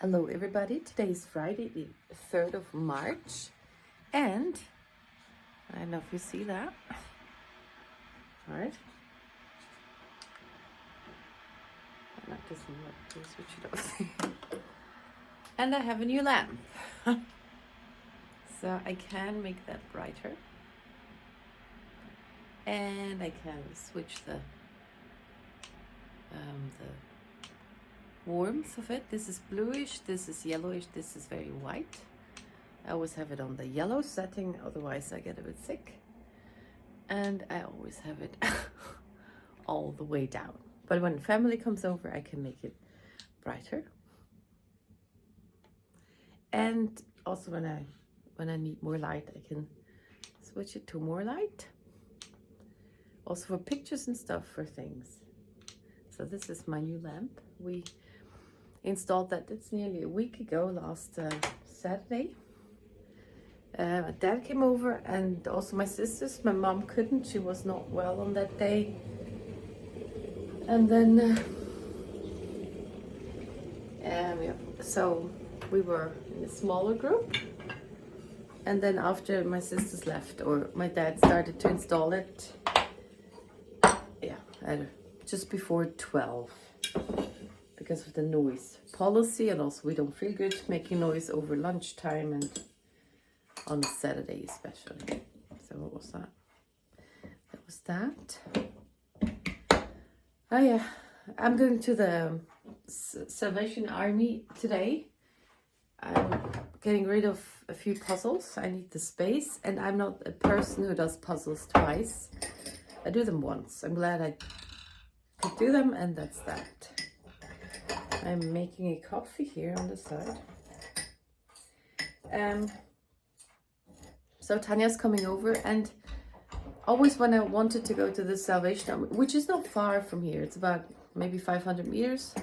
Hello everybody, today is Friday the 3rd of March and I don't know if you see that. All right. That doesn't work, please switch it off. And I have a new lamp. So I can make that brighter. And I can switch the warmth of it. This is bluish, this is yellowish, this is very white. I always have it on the yellow setting, otherwise I get a bit sick. And I always have it all the way down. But when family comes over, I can make it brighter. And also when I need more light, I can switch it to more light. Also for pictures and stuff, for things. So this is my new lamp. We installed that, it's nearly a week ago, last Saturday. My dad came over and also my sisters. My mom couldn't, she was not well on that day. And then, so we were in a smaller group. And then after my sisters left, or my dad started to install it, just before 12. Because of the noise policy, and also we don't feel good making noise over lunchtime and on a Saturday especially. So what was that? That was that. Oh yeah, I'm going to the Salvation Army today. I'm getting rid of a few puzzles. I need the space, and I'm not a person who does puzzles twice. I do them once. I'm glad I could do them, and that's that. I'm making a coffee here on the side. So Tanya's coming over, and always when I wanted to go to the Salvation Army, which is not far from here, it's about maybe 500 meters.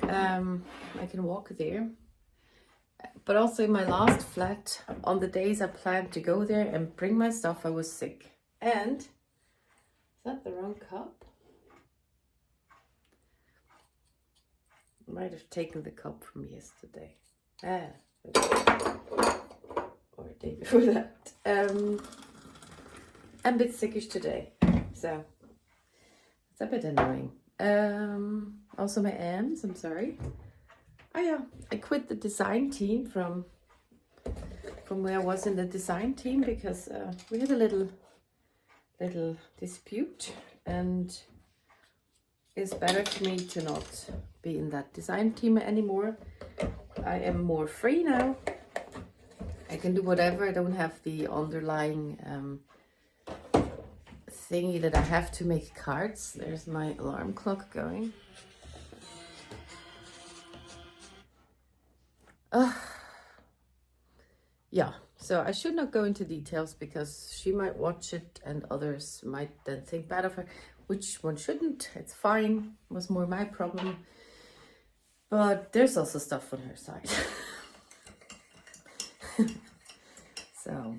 I can walk there. But also in my last flat, on the days I planned to go there and bring my stuff, I was sick. And, is that the wrong cup? Might have taken the cup from yesterday. Or a day before that. I'm a bit sickish today, so it's a bit annoying. Also my arms, I'm sorry. Oh yeah, I quit the design team from where I was in the design team because we had a little dispute, and it's better to me to not be in that design team anymore. I am more free now. I can do whatever. I don't have the underlying thingy that I have to make cards. There's my alarm clock going. Yeah, so I should not go into details because she might watch it and others might then think bad of her, which one shouldn't. It's fine. It was more my problem. But there's also stuff on her side. So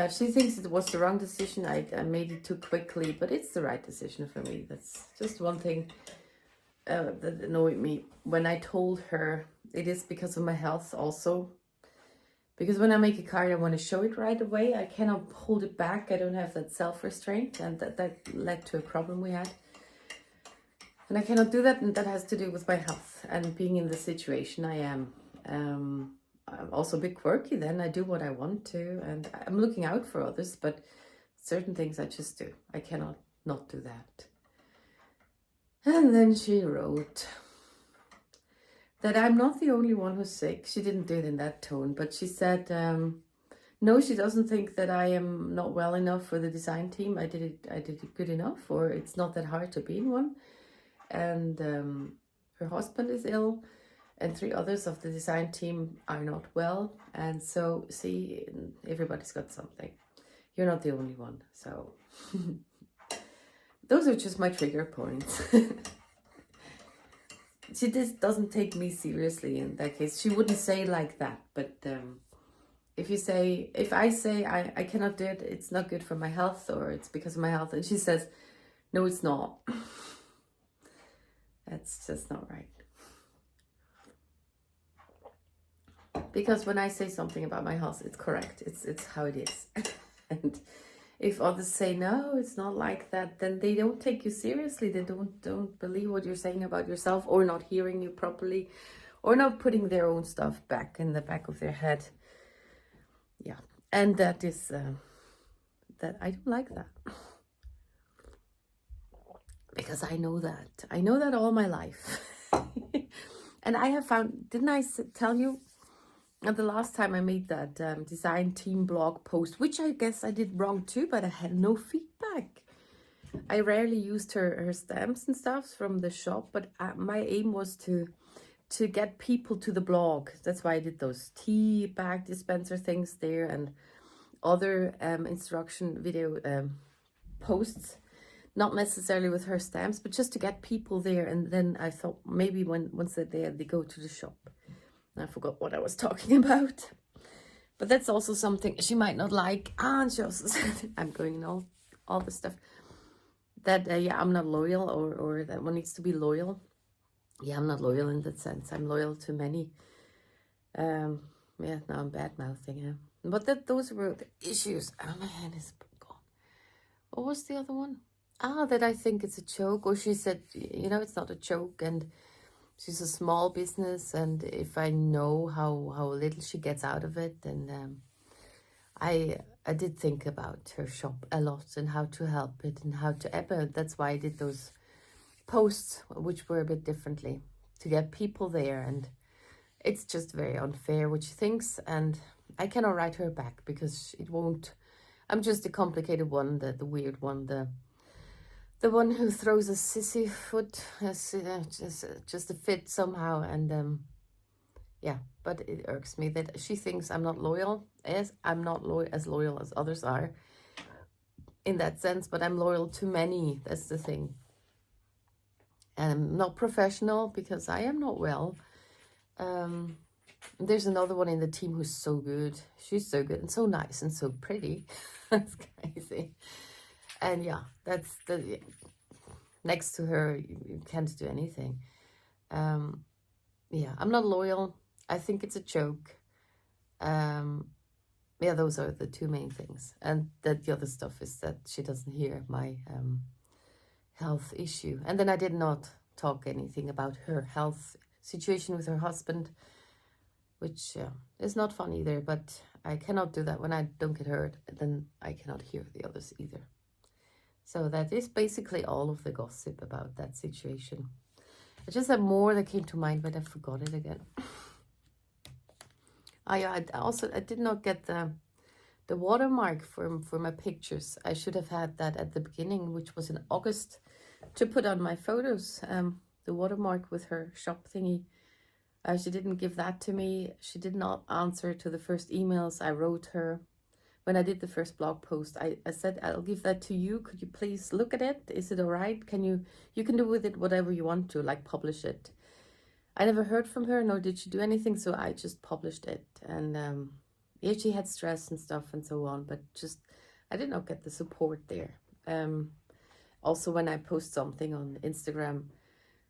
she thinks it was the wrong decision. I made it too quickly, but it's the right decision for me. That's just one thing that annoyed me when I told her it is because of my health also. Because when I make a card, I want to show it right away. I cannot hold it back. I don't have that self-restraint, and that led to a problem we had. And I cannot do that, and that has to do with my health and being in the situation I am. I'm also a bit quirky then. I do what I want to, and I'm looking out for others, but certain things I just do. I cannot not do that. And then she wrote that I'm not the only one who's sick. She didn't do it in that tone, but she said, no, she doesn't think that I am not well enough for the design team. I did it good enough, or it's not that hard to be in one. And her husband is ill, and 3 others of the design team are not well. And so, see, everybody's got something. You're not the only one. So, those are just my trigger points. She just doesn't take me seriously in that case. She wouldn't say like that, but if I say I cannot do it, it's not good for my health, or it's because of my health, and she says, no, it's not. That's just not right. Because when I say something about my house, it's correct. It's how it is. And if others say no, it's not like that, then they don't take you seriously. They don't believe what you're saying about yourself, or not hearing you properly, or not putting their own stuff back in the back of their head. Yeah, and that is that I don't like that. Because I know that all my life. And I have found, didn't I tell you the last time I made that design team blog post, which I guess I did wrong too, but I had no feedback. I rarely used her stamps and stuff from the shop, but my aim was to get people to the blog. That's why I did those tea bag dispenser things there and other instruction video posts. Not necessarily with her stamps, but just to get people there. And then I thought maybe once they're there, they go to the shop. And I forgot what I was talking about. But that's also something she might not like. And she also said, I'm going in all the stuff. That, yeah, I'm not loyal, or that one needs to be loyal. Yeah, I'm not loyal in that sense. I'm loyal to many. Yeah, now I'm bad-mouthing him. But those were the issues. Oh, my hand is gone. What was the other one? That I think it's a joke, or she said, you know, it's not a joke, and she's a small business, and if I know how little she gets out of it, then I did think about her shop a lot and how to help it and how to that's why I did those posts, which were a bit differently, to get people there. And it's just very unfair what she thinks, and I cannot write her back because it won't. I'm just a complicated one, the weird one, the one who throws a sissy foot, just a fit somehow. And yeah, but it irks me that she thinks I'm not loyal, as I'm not as loyal as others are in that sense, but I'm loyal to many. That's the thing. And I'm not professional because I am not well. There's another one in the team who's so good. She's so good and so nice and so pretty. That's crazy. And yeah, that's next to her, you can't do anything. Yeah, I'm not loyal. I think it's a joke. Yeah, those are the two main things. And that the other stuff is that she doesn't hear my health issue. And then I did not talk anything about her health situation with her husband, which is not fun either, but I cannot do that when I don't get hurt. Then I cannot hear the others either. So that is basically all of the gossip about that situation. I just had more that came to mind, but I forgot it again. I did not get the watermark for my pictures. I should have had that at the beginning, which was in August, to put on my photos. The watermark with her shop thingy. She didn't give that to me. She did not answer to the first emails I wrote her. When I did the first blog post, I said, I'll give that to you. Could you please look at it? Is it all right? You can do with it whatever you want to, like publish it. I never heard from her, nor did she do anything, so I just published it. And yeah, she had stress and stuff and so on, but just, I did not get the support there. Also, when I post something on Instagram,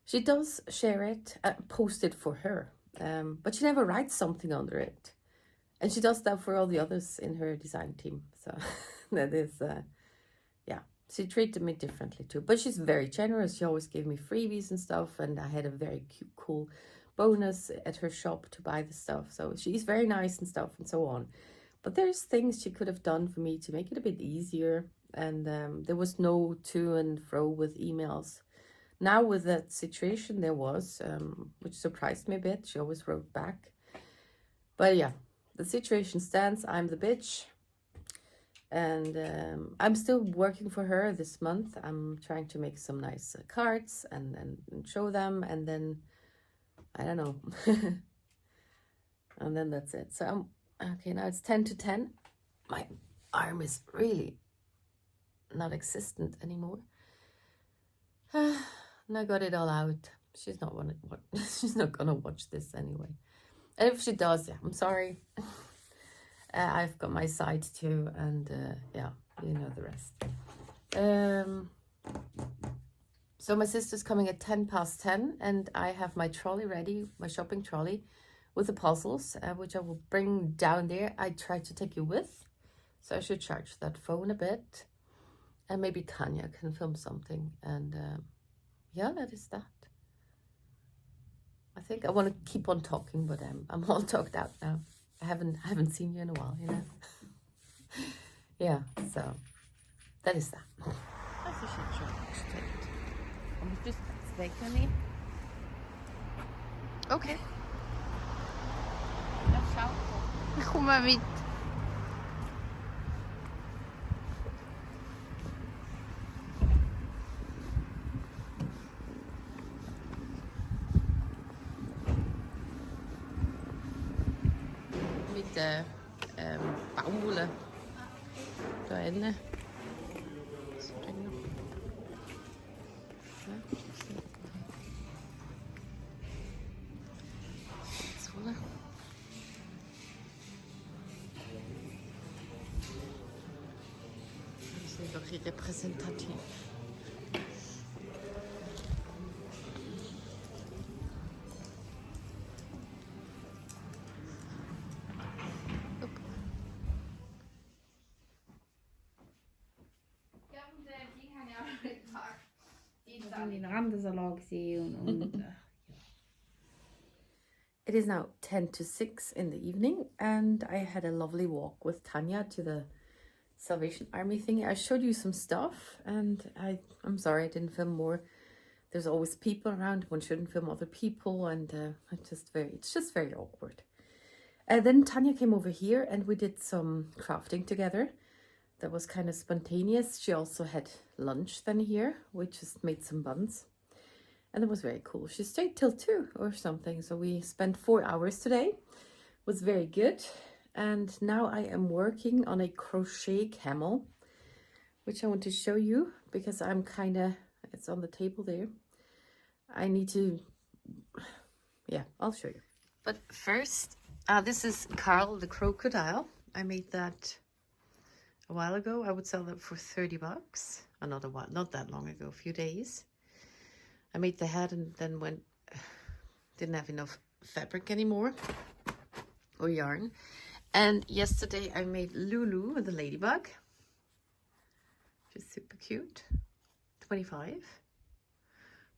she does share it, post it for her, but she never writes something under it. And she does that for all the others in her design team. So that is, yeah, she treated me differently too. But she's very generous. She always gave me freebies and stuff. And I had a very cute, cool bonus at her shop to buy the stuff. So she's very nice and stuff and so on. But there's things she could have done for me to make it a bit easier. And there was no to and fro with emails. Now with that situation there was, which surprised me a bit. She always wrote back. But yeah. The situation stands. I'm the bitch. And I'm still working for her this month. I'm trying to make some nice cards and show them. And then, I don't know. And then that's it. So, okay, now it's 10 to 10. My arm is really not existent anymore. And I got it all out. She's not gonna watch this anyway. And if she does, yeah, I'm sorry. I've got my side too, and yeah, you know the rest. So my sister's coming at 10 past 10, and I have my trolley ready, my shopping trolley, with the puzzles, which I will bring down there. I try to take you with, so I should charge that phone a bit, and maybe Tanya can film something. And yeah, that is that. I think I want to keep on talking, but I'm all talked out now. I haven't seen you in a while, you know. Yeah, so that is that. That's a shit show. Om het dus steken niet. Oké. Dat zou ik. Goed maar wit. Met baumwolle derinde. C'est wirklich repräsentativ. It is now 10 to 6 in the evening, and I had a lovely walk with Tanya to the Salvation Army thingy. I showed you some stuff, and I'm sorry I didn't film more. There's always people around. One shouldn't film other people, and it's just very awkward. Then Tanya came over here, and we did some crafting together. That was kind of spontaneous. She also had lunch then here. We just made some buns, and it was very cool. She stayed till 2 or something, so we spent 4 hours today. It was very good. And now I am working on a crochet camel, which I want to show you because it's on the table there. I need to, yeah, I'll show you. But first, this is Carl the crocodile. I made that a while ago. I would sell that for 30 bucks. Not that long ago, a few days. I made the head and then didn't have enough fabric anymore or yarn. And yesterday I made Lulu with the ladybug. She's super cute. 25.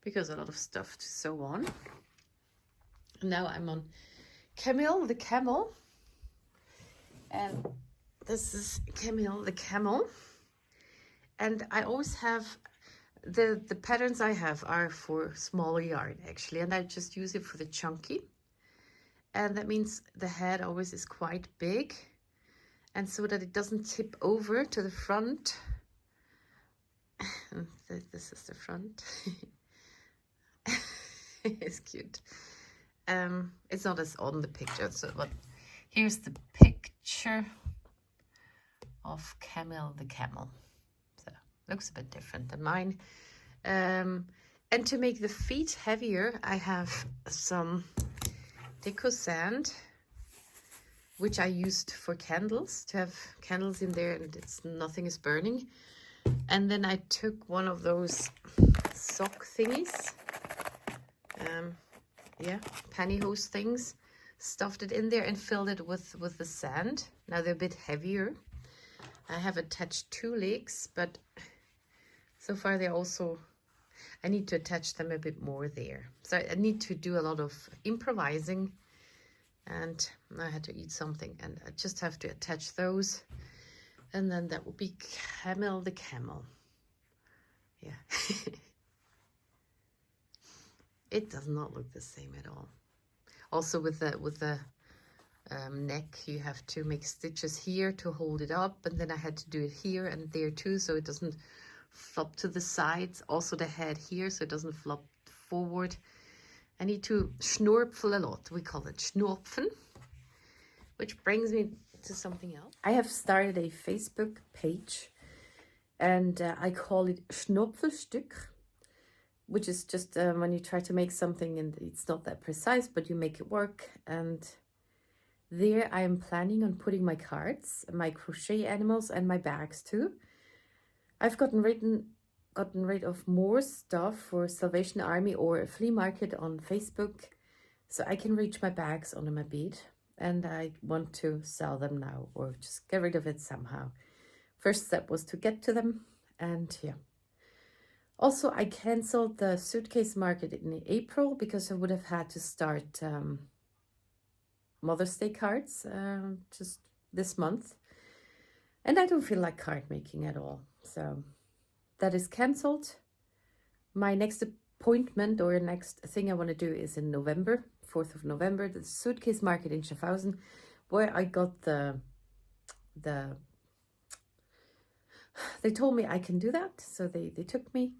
Because a lot of stuff to sew on. Now I'm on Camille the camel. And this is Camille the camel. And I always have, the patterns I have are for smaller yarn actually. And I just use it for the chunky. And that means the head always is quite big, and so that it doesn't tip over to the front. This is the front. It's cute. It's not as on the picture, but here's the picture of Camille the camel. So looks a bit different than mine. And to make the feet heavier, I have some Deco sand, which I used for candles, to have candles in there and nothing is burning. And then I took one of those sock thingies, pantyhose things, stuffed it in there and filled it with the sand. Now they're a bit heavier. I have attached 2 legs, but so far I need to attach them a bit more there. So I need to do a lot of improvising, and I had to eat something, and I just have to attach those, and then that will be Camille the camel. Yeah. It does not look the same at all. Also with the neck, you have to make stitches here to hold it up, and then I had to do it here and there too, so it doesn't flop to the sides. Also the head here, so it doesn't flop forward. I need to schnorpfel a lot. We call it schnorpfen, which brings me to something else. I have started a Facebook page, and I call it Schnopfelstück, which is just when you try to make something and it's not that precise, but you make it work. And there I am planning on putting my cards, my crochet animals, and my bags too. I've gotten rid of more stuff for Salvation Army or a flea market on Facebook So I can reach my bags under my bed, and I want to sell them now or just get rid of it somehow. First step was to get to them, and yeah. Also, I canceled the suitcase market in April because I would have had to start Mother's Day cards just this month. And I don't feel like card making at all. So that is cancelled. My next appointment or next thing I want to do is in November, 4th of November, the suitcase market in Schaffhausen, where I got they told me I can do that. So they took me,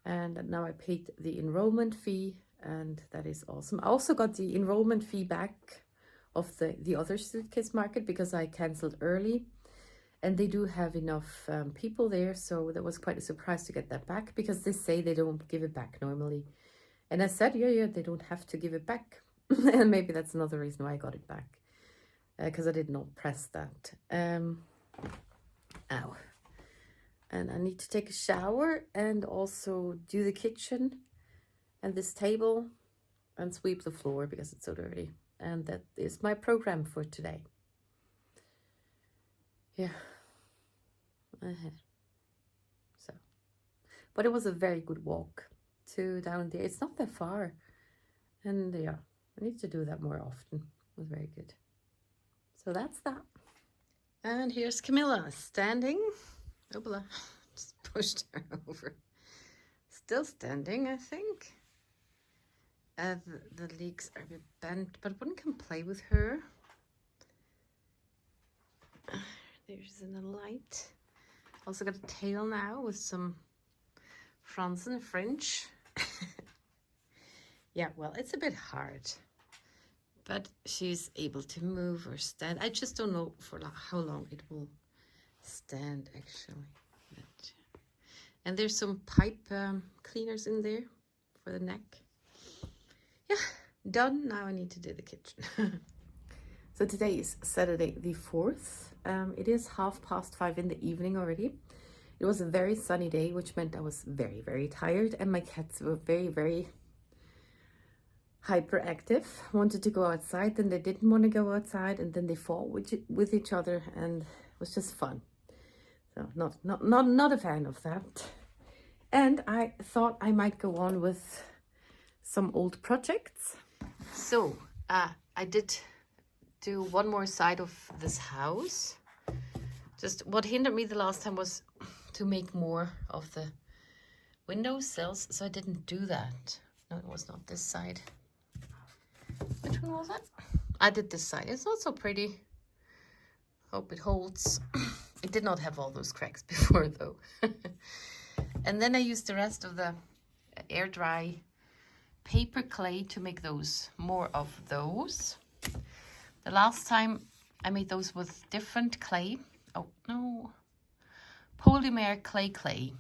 and now I paid the enrollment fee, and that is awesome. I also got the enrollment fee back of the other suitcase market because I canceled early, and they do have enough people there, so that was quite a surprise to get that back, because they say they don't give it back normally. And I said, yeah, they don't have to give it back. And maybe that's another reason why I got it back, because I did not press that. Ow. And I need to take a shower and also do the kitchen and this table and sweep the floor because it's so dirty. And that is my program for today. Yeah. So, but it was a very good walk to down there. It's not that far. And yeah, I need to do that more often. It was very good. So that's that. And here's Camilla standing. Oopla, just pushed her over. Still standing, I think. The legs are a bit bent, but one can play with her. There's in the light. Also got a tail now with some fronds and fringe. Yeah, well, it's a bit hard, but she's able to move or stand. I just don't know for how long it will stand actually. But, and there's some pipe cleaners in there for the neck. Yeah, done. Now I need to do the kitchen. So today is Saturday the 4th. It is 5:30 in the evening already. It was a very sunny day, which meant I was very, very tired, and my cats were very, very hyperactive. Wanted to go outside, then they didn't want to go outside, and then they fought with each other, and it was just fun. So not a fan of that. And I thought I might go on with some old projects. So I did do one more side of this house. Just what hindered me the last time was to make more of the window sills, so I didn't do that. No, it was not this side. Which one was it? I did this side. It's not so pretty. Hope it holds. It did not have all those cracks before though. And then I used the rest of the air dry paper clay to make those, more of those. The last time I made those with different clay. Oh no, polymer clay.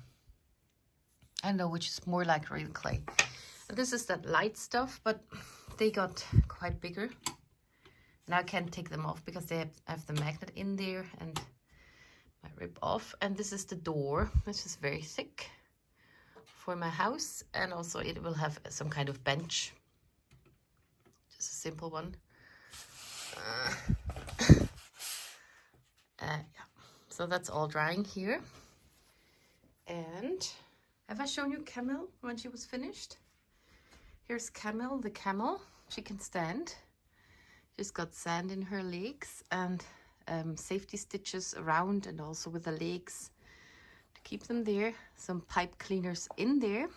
I don't know which is more like real clay. And this is that light stuff, but they got quite bigger. Now I can't take them off because they have the magnet in there and I rip off. And this is the door, which is very thick for my house. And also it will have some kind of bench. Just a simple one. Yeah. So that's all drying here. And have I shown you Camille when she was finished? Here's Camille, the camel. She can stand. She's got sand in her legs and safety stitches around and also with the legs to keep them there. Some pipe cleaners in there.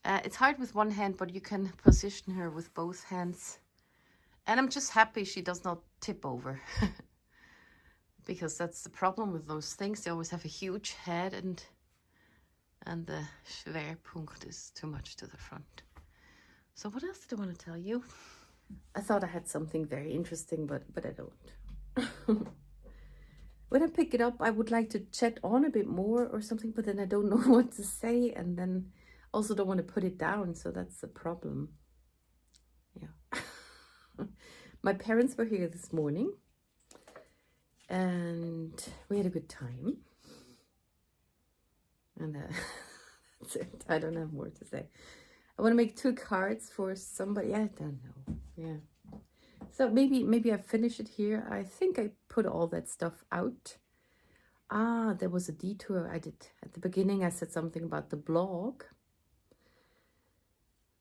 It's hard with one hand, but you can position her with both hands. And I'm just happy she does not tip over. Because that's the problem with those things. They always have a huge head and the Schwerpunkt is too much to the front. So what else did I want to tell you? I thought I had something very interesting, but I don't. When I pick it up, I would like to chat on a bit more or something, but then I don't know what to say, and then also don't want to put it down, so that's the problem. Yeah. My parents were here this morning, and we had a good time. And that's it. I don't have more to say. I want to make 2 cards for somebody. I don't know. Yeah. So maybe I finish it here. I think I put all that stuff out. Ah, there was a detour I did at the beginning. I said something about the blog.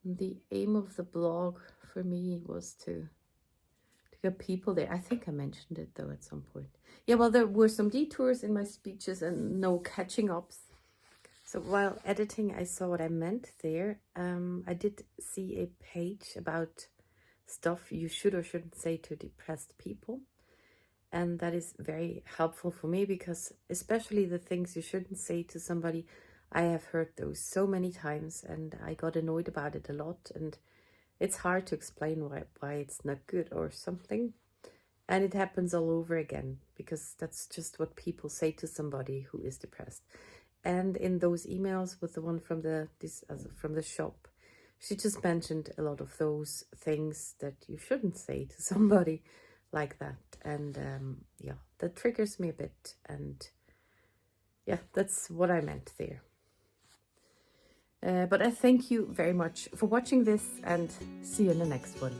The aim of the blog for me was to get people there. I think I mentioned it though at some point. Yeah, well, there were some detours in my speeches and no catching ups. So while editing, I saw what I meant there. I did see a page about stuff you should or shouldn't say to depressed people. And that is very helpful for me because especially the things you shouldn't say to somebody, I have heard those so many times and I got annoyed about it a lot. And it's hard to explain why it's not good or something. And it happens all over again because that's just what people say to somebody who is depressed. And in those emails with the one from the shop, she just mentioned a lot of those things that you shouldn't say to somebody like that. And yeah, that triggers me a bit. And yeah, that's what I meant there. But I thank you very much for watching this and see you in the next one.